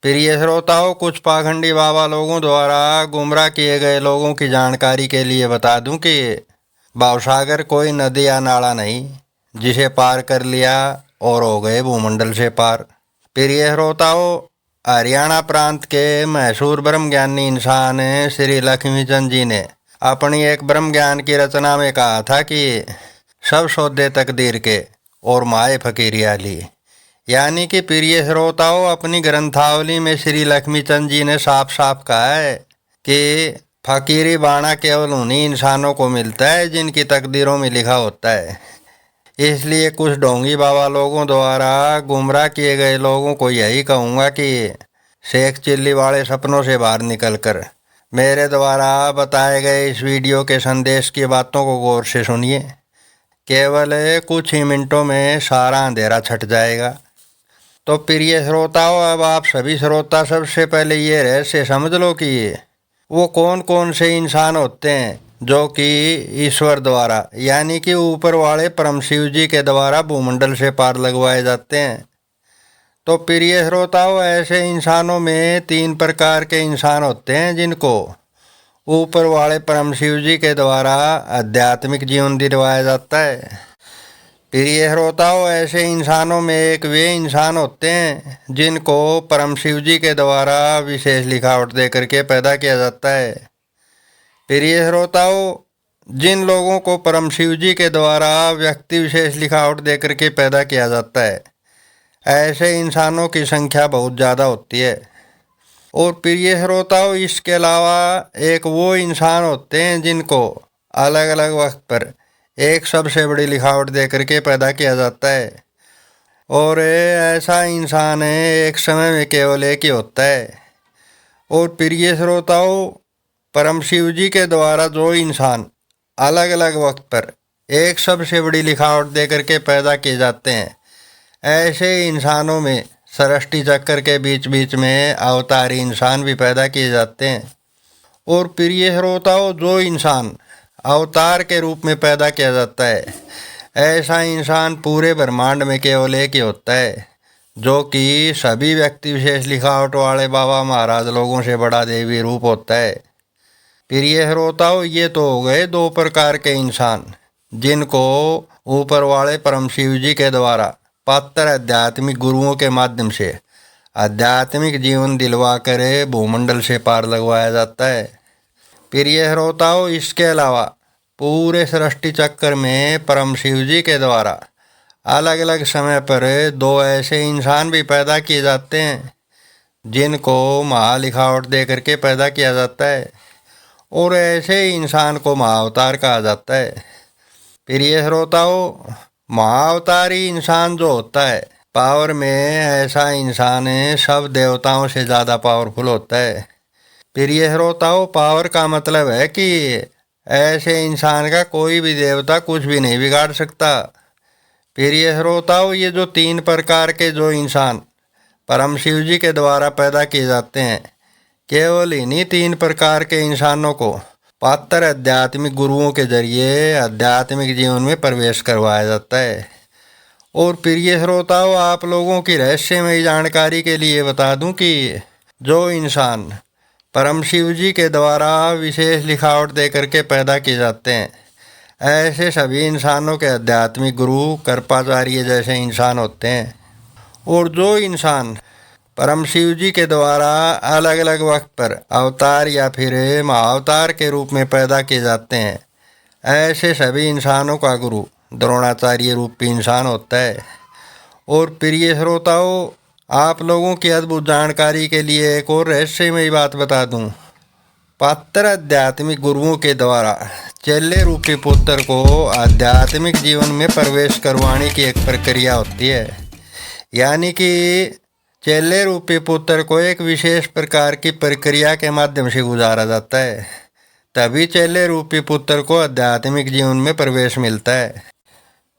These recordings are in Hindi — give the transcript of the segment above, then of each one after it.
प्रिय श्रोताओं, कुछ पाखंडी बाबा लोगों द्वारा गुमराह किए गए लोगों की जानकारी के लिए बता दूं कि भावसागर कोई नदी या नाला नहीं जिसे पार कर लिया और हो गए भूमंडल से पार। प्रिय श्रोताओं, हरियाणा प्रांत के मशहूर ब्रह्म ज्ञानी इंसान श्री लक्ष्मीचंद जी ने अपनी एक ब्रह्म ज्ञान की रचना में कहा था कि सब सौदे तकदीर के और माए फकीरियाली। यानी कि प्रिय श्रोताओं, अपनी ग्रंथावली में श्री लक्ष्मीचंद जी ने साफ साफ कहा है कि फकीरी बाणा केवल उन्हीं इंसानों को मिलता है जिनकी तकदीरों में लिखा होता है। इसलिए कुछ ढोंगी बाबा लोगों द्वारा गुमराह किए गए लोगों को यही कहूँगा कि शेख चिल्ली वाले सपनों से बाहर निकलकर मेरे द्वारा बताए गए इस वीडियो के संदेश की बातों को गौर से सुनिए। केवल कुछ ही मिनटों में सारा अंधेरा छट जाएगा। तो प्रिय श्रोताओं, अब आप सभी श्रोता सबसे पहले ये रहस्य समझ लो कि वो कौन कौन से इंसान होते हैं जो कि ईश्वर द्वारा यानी कि ऊपर वाले परम शिव जी के द्वारा भूमंडल से पार लगवाए जाते हैं। तो प्रिय श्रोताओं, ऐसे इंसानों में 3 प्रकार के इंसान होते हैं जिनको ऊपर वाले परम शिव जी के द्वारा आध्यात्मिक जीवन दिलवाया जाता है। प्रिय श्रोताओं, ऐसे इंसानों में एक वे इंसान होते हैं जिनको परम शिव जी के द्वारा विशेष लिखावट दे करके पैदा किया जाता है। प्रिय श्रोताओं, जिन लोगों को परम शिव जी के द्वारा व्यक्ति विशेष लिखावट दे करके पैदा किया जाता है, ऐसे इंसानों की संख्या बहुत ज़्यादा होती है। और प्रिय श्रोताओं, इसके अलावा एक वो इंसान होते हैं जिनको अलग अलग वक्त पर एक सबसे बड़ी लिखावट दे करके पैदा किया जाता है। और ऐसा इंसान एक समय में केवल एक ही होता है। और प्रिय श्रोताओं, परम शिव जी के द्वारा जो इंसान अलग अलग वक्त पर एक सबसे बड़ी लिखावट दे करके पैदा किए जाते हैं, ऐसे इंसानों में सृष्टि चक्र के बीच बीच में अवतारी इंसान भी पैदा किए जाते हैं। और प्रिय श्रोताओं, जो इंसान अवतार के रूप में पैदा किया जाता है, ऐसा इंसान पूरे ब्रह्मांड में केवल एक ही होता है जो कि सभी व्यक्ति विशेष लिखावट वाले बाबा महाराज लोगों से बड़ा देवी रूप होता है। प्रिय श्रोताओं, ये तो हो गए 2 प्रकार के इंसान जिनको ऊपर वाले परम शिव जी के द्वारा पात्र आध्यात्मिक गुरुओं के माध्यम से आध्यात्मिक जीवन दिलवा कर भूमंडल से पार लगवाया जाता है। प्रिय श्रोताओं, इसके अलावा पूरे सृष्टि चक्र में परम शिव जी के द्वारा अलग अलग समय पर 2 ऐसे इंसान भी पैदा किए जाते हैं जिनको महालिखावट दे करके पैदा किया जाता है। और ऐसे इंसान को महाअवतार कहा जाता है। प्रिय श्रोताओं, महाअवतारी इंसान जो होता है, पावर में ऐसा इंसान सब देवताओं से ज़्यादा पावरफुल होता है। प्रिय श्रोताओं, पावर का मतलब है कि ऐसे इंसान का कोई भी देवता कुछ भी नहीं बिगाड़ सकता। प्रिय श्रोताओं, ये जो 3 प्रकार के जो इंसान परम शिव जी के द्वारा पैदा किए जाते हैं, केवल इन्हीं 3 प्रकार के इंसानों को पात्र आध्यात्मिक गुरुओं के जरिए आध्यात्मिक जीवन में प्रवेश करवाया जाता है। और प्रिय श्रोताओं, आप लोगों की रहस्यमयी जानकारी के लिए बता दूं कि जो इंसान परम शिव जी के द्वारा विशेष लिखावट दे करके पैदा किए जाते हैं, ऐसे सभी इंसानों के आध्यात्मिक गुरु कृपाचार्य जैसे इंसान होते हैं। और जो इंसान परम शिव जी के द्वारा अलग अलग वक्त पर अवतार या फिर महाअवतार के रूप में पैदा किए जाते हैं, ऐसे सभी इंसानों का गुरु द्रोणाचार्य रूपी इंसान होता है। और प्रिय श्रोताओं, आप लोगों की अद्भुत जानकारी के लिए एक और रहस्यमयी बात बता दूं। पात्र आध्यात्मिक गुरुओं के द्वारा चेले रूपी पुत्र को आध्यात्मिक जीवन में प्रवेश करवाने की एक प्रक्रिया होती है। यानी कि चेले रूपी पुत्र को एक विशेष प्रकार की प्रक्रिया के माध्यम से गुजारा जाता है, तभी चेले रूपी पुत्र को आध्यात्मिक जीवन में प्रवेश मिलता है।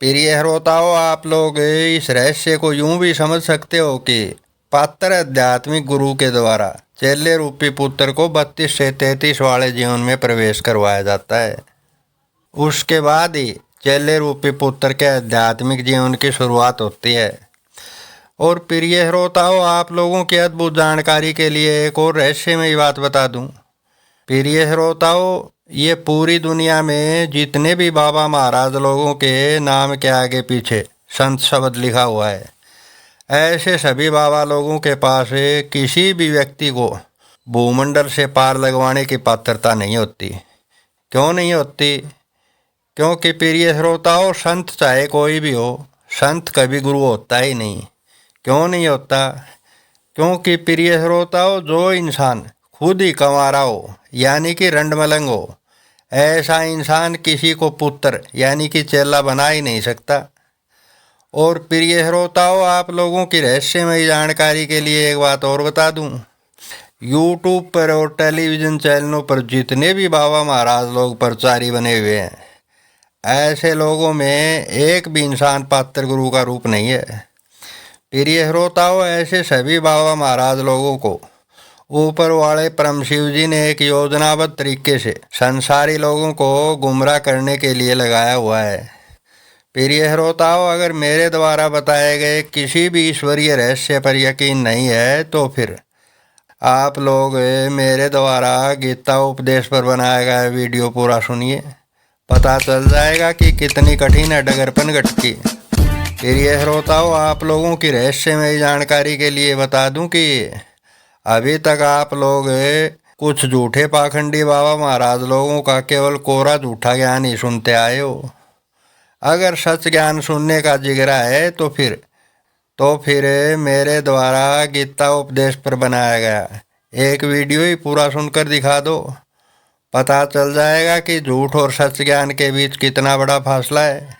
प्रिय श्रोताओं, आप लोग इस रहस्य को यूं भी समझ सकते हो कि पात्र आध्यात्मिक गुरु के द्वारा चेले रूपी पुत्र को 32 से 33 वाले जीवन में प्रवेश करवाया जाता है। उसके बाद ही चेले रूपी पुत्र के आध्यात्मिक जीवन की शुरुआत होती है। और प्रिय श्रोताओं, आप लोगों की अद्भुत जानकारी के लिए एक और रहस्यमयी बात बता दूं। प्रिय श्रोताओं, ये पूरी दुनिया में जितने भी बाबा महाराज लोगों के नाम के आगे पीछे संत शब्द लिखा हुआ है, ऐसे सभी बाबा लोगों के पास किसी भी व्यक्ति को भूमंडल से पार लगवाने की पात्रता नहीं होती। क्यों नहीं होती? क्योंकि प्रिय श्रोताओं, संत चाहे कोई भी हो, संत कभी गुरु होता ही नहीं। क्यों नहीं होता? क्योंकि प्रिय श्रोताओं, जो इंसान खुद ही कंवारा हो यानी कि रंड मलंग हो, ऐसा इंसान किसी को पुत्र यानी कि चेला बना ही नहीं सकता। और प्रिय श्रोताओं, आप लोगों की रहस्यमयी जानकारी के लिए एक बात और बता दूं। यूट्यूब पर और टेलीविज़न चैनलों पर जितने भी बाबा महाराज लोग प्रचारी बने हुए हैं, ऐसे लोगों में एक भी इंसान पात्र गुरु का रूप नहीं है। प्रिय श्रोताओं, ऐसे सभी बाबा महाराज लोगों को ऊपर वाले परम शिव जी ने एक योजनाबद्ध तरीके से संसारी लोगों को गुमराह करने के लिए लगाया हुआ है। प्रिय श्रोताओं, अगर मेरे द्वारा बताए गए किसी भी ईश्वरीय रहस्य पर यकीन नहीं है तो फिर आप लोग मेरे द्वारा गीता उपदेश पर बनाया गया वीडियो पूरा सुनिए, पता चल जाएगा कि कितनी कठिन है डगरपन गट की। प्रिय श्रोताओं, आप लोगों की रहस्यमयी जानकारी के लिए बता दूं कि अभी तक आप लोग कुछ झूठे पाखंडी बाबा महाराज लोगों का केवल कोरा झूठा ज्ञान ही सुनते आए हो। अगर सच ज्ञान सुनने का जिगरा है तो फिर मेरे द्वारा गीता उपदेश पर बनाया गया एक वीडियो ही पूरा सुनकर दिखा दो, पता चल जाएगा कि झूठ और सच ज्ञान के बीच कितना बड़ा फासला है।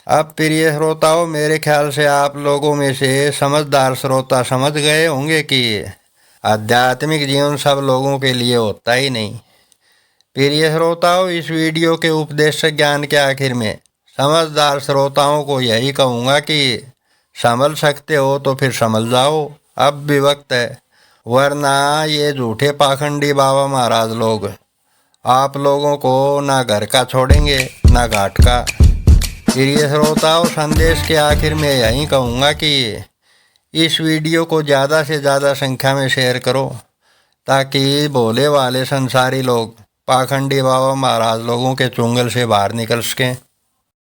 अब प्रिय श्रोताओं, मेरे ख्याल से आप लोगों में से समझदार श्रोता समझ गए होंगे कि आध्यात्मिक जीवन सब लोगों के लिए होता ही नहीं। प्रिय श्रोताओं, इस वीडियो के उपदेश ज्ञान के आखिर में समझदार श्रोताओं को यही कहूँगा कि संभल सकते हो तो फिर संभल जाओ, अब भी वक्त है, वरना ये झूठे पाखंडी बाबा महाराज लोग आप लोगों को ना घर का छोड़ेंगे ना घाट का। प्रिय श्रोताओं, संदेश के आखिर में यही कहूँगा कि इस वीडियो को ज़्यादा से ज़्यादा संख्या में शेयर करो ताकि भोले वाले संसारी लोग पाखंडी बाबा महाराज लोगों के चुंगल से बाहर निकल सकें।